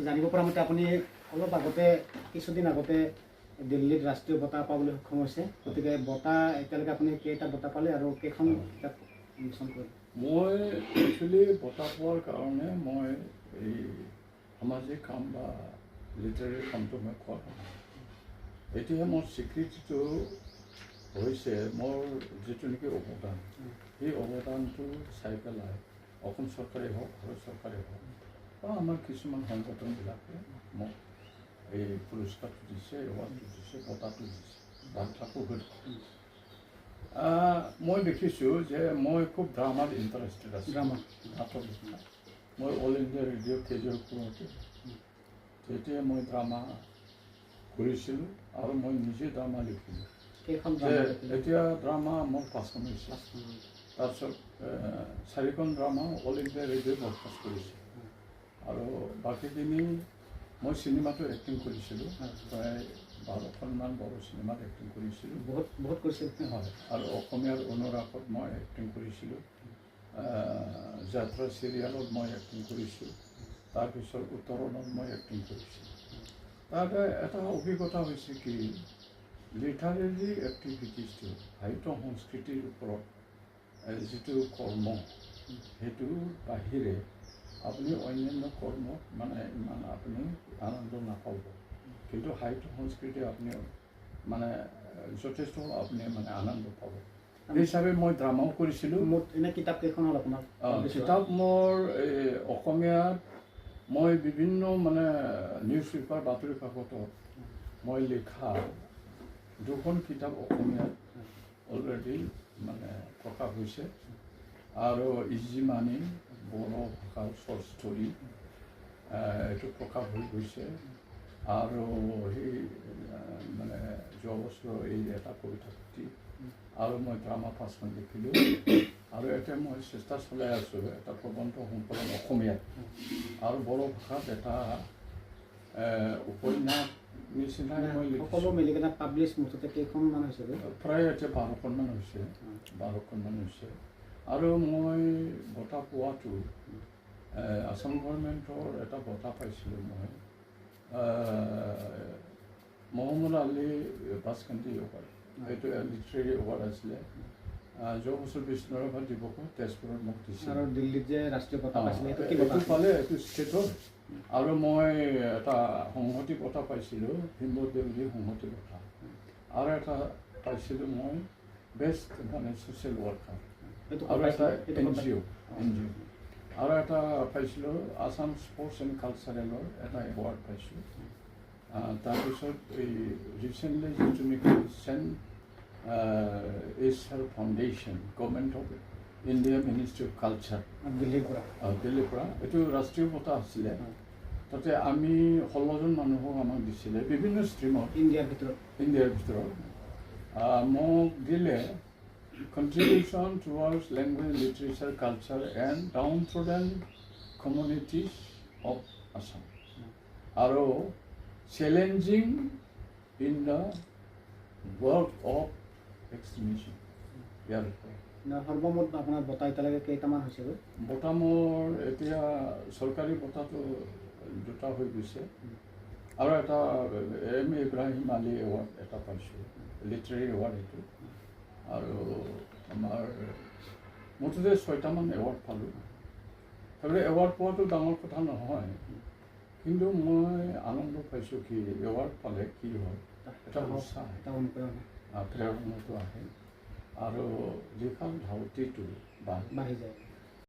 জানিব পৰা মতে আপুনি অলপ আগতে কিছুদিন আগতে দিল্লীত ৰাষ্ট্ৰীয় বঁটা পাবলৈ সক্ষম হৈছে গতিকে বঁটা এতিয়ালৈকে আপুনি কেইটা বঁটা পালে আৰু কেইখন কিতাপ উন্মোচন কৰিলে মই একচুৱেলি বঁটা পোৱাৰ কাৰণে মই এই সামাজিক কাম বা লিটাৰেৰী কামটো মই কৰা নাই এতিয়া মোৰ স্বীকৃতিটো হৈছে মোৰ যিটো নেকি অৱদান সেই অৱদানটো চাই পেলাই অসম চৰকাৰে হওক ভাৰত চৰকাৰে হওক বা আমাৰ কিছুমান সংগঠনবিলাকে মোক এই পুৰস্কাৰটো দিছে এৱাৰ্ডটো দিছে বঁটাটো দিছে বাৰ্তাটো মই দেখিছোঁ যে মই খুব ড্ৰামাত ইণ্টাৰেষ্টেড আছোঁ নাটক মই অল ইণ্ডিয়া ৰেডিঅ' কেজৰ কৰোঁতে তেতিয়া মই ড্ৰামা কৰিছিলোঁ আৰু মই নিজে ড্ৰামা লিখিলোঁ এতিয়া ড্ৰামা মোৰ 5খন হৈছে তাৰপিছত 4খন drama all India radio' broadcast কৰিছোঁ আৰু বাকীখিনি মই চিনেমাটো এক্টিং কৰিছিলোঁ প্ৰায় 12খনমান বড়ো চিনেমাত এক্টিং কৰিছিলোঁ বহুত কৰিছিল হয় আৰু অসমীয়াৰ অনুৰাগত মই এক্টিং কৰিছিলোঁ যাত্ৰা চিৰিয়েলত মই এক্টিং কৰিছোঁ তাৰপিছত উত্তৰণত মই এক্টিং কৰিছিলোঁ তাতে এটা অভিজ্ঞতা হৈছে কি লিটাৰেৰী এক্টিভিটিছটো সাহিত্য সংস্কৃতিৰ ওপৰত যিটো কৰ্ম সেইটোৰ বাহিৰে আপুনি অন্যান্য কৰ্মত মানে ইমান আপুনি আনন্দ নাপাব কিন্তু সাহিত্য সংস্কৃতি আপুনি মানে যথেষ্ট আপুনি মানে আনন্দ পাব সেই হিচাপে মই ড্ৰামাও কৰিছিলোঁ এনে কিতাপ কেইখন হ'ল আপোনাৰ কিতাপ মোৰ অসমীয়াত মই বিভিন্ন মানে নিউজ পেপাৰ বাতৰি কাকতত মই লিখা 2খন কিতাপ অসমীয়াত অলৰেডি মানে প্ৰকাশ হৈছে আৰু ইজি মানি বড়ো ভাষাৰ শ্বৰ্ট ষ্টৰী এইটো প্ৰকাশ হৈ গৈছে আৰু সেই মানে যোৱা বছৰ এই এটা কবিতা পুথি আৰু মই ড্ৰামা 5খন লিখিলোঁ আৰু এতিয়া মই চেষ্টা চলাই আছোঁ এটা প্ৰবন্ধ সংকলন অসমীয়াত আৰু বড়ো ভাষাত এটা উপন্যাস নিচিনাই মই সকলো মিলি কিনে পাব্লিছ মুঠতে কেইখনমান হৈছে প্ৰায় এতিয়া 12খনমান হৈছে 12খনমান হৈছে আৰু মই বঁটা পোৱাটো আসাম গভৰ্ণমেণ্টৰ এটা বঁটা পাইছিলোঁ মই মহম্মদ আলী বাছকান্তি এৱাৰ্ড এইটো লিটাৰেৰী এৱাৰ্ড আছিলে যোৱা বছৰ বিষ্ণুৰাভা দিৱসত তেজপুৰত মোক দিছিল আৰু দিল্লীত যে ৰাষ্ট্ৰীয় বঁটা পাইছিলে এইটো পালে এইটো ষ্টেটৰ আৰু মই এটা সংহতি বঁটা পাইছিলোঁ হিন্দু দিল্লী সংহতি বঁটা আৰু এটা পাইছিলোঁ মই বেষ্ট মানে ছ'চিয়েল ৱৰ্কাৰ আৰু এটা NGO আৰু এটা পাইছিলোঁ আসাম স্পৰ্টছ এণ্ড কালচাৰেলৰ এটা এৱাৰ্ড পাইছোঁ তাৰপিছত এই ৰিচেণ্টলি যিটো নেকি চেণ্ট এছাৰ foundation government of India ministry of culture দিল্লীৰ পৰা এইটো ৰাষ্ট্ৰীয় বঁটা আছিলে তাতে আমি 16জন মানুহক আমাক দিছিলে বিভিন্ন ষ্ট্ৰীমত ইণ্ডিয়াৰ ভিতৰত মোক দিলে contribution towards language, literature, culture and downtrodden communities of Assam. Aro challenging in the world of extremism. সৰ্বমুঠ আপোনাৰ বঁটা এতিয়ালৈকে কেইটামান হৈছে বঁটা মোৰ এতিয়া চৰকাৰী বঁটাটো 2টা হৈ গৈছে আৰু এটা M ইব্ৰাহিম আলী এৱাৰ্ড এটা পাইছোঁ লিটাৰেৰী এৱাৰ্ড এইটো আৰু আমাৰ মুঠতে 6টামান এৱাৰ্ড পালোঁ তাৰপৰা এৱাৰ্ড পোৱাটো ডাঙৰ কথা নহয় কিন্তু মই আনন্দ পাইছোঁ কি এৱাৰ্ড পালে কি হয় এটা উৎসাহ প্ৰেৰণাটো আহে আৰু লিখাৰ ধাউতিটো বাঢ়ি যায়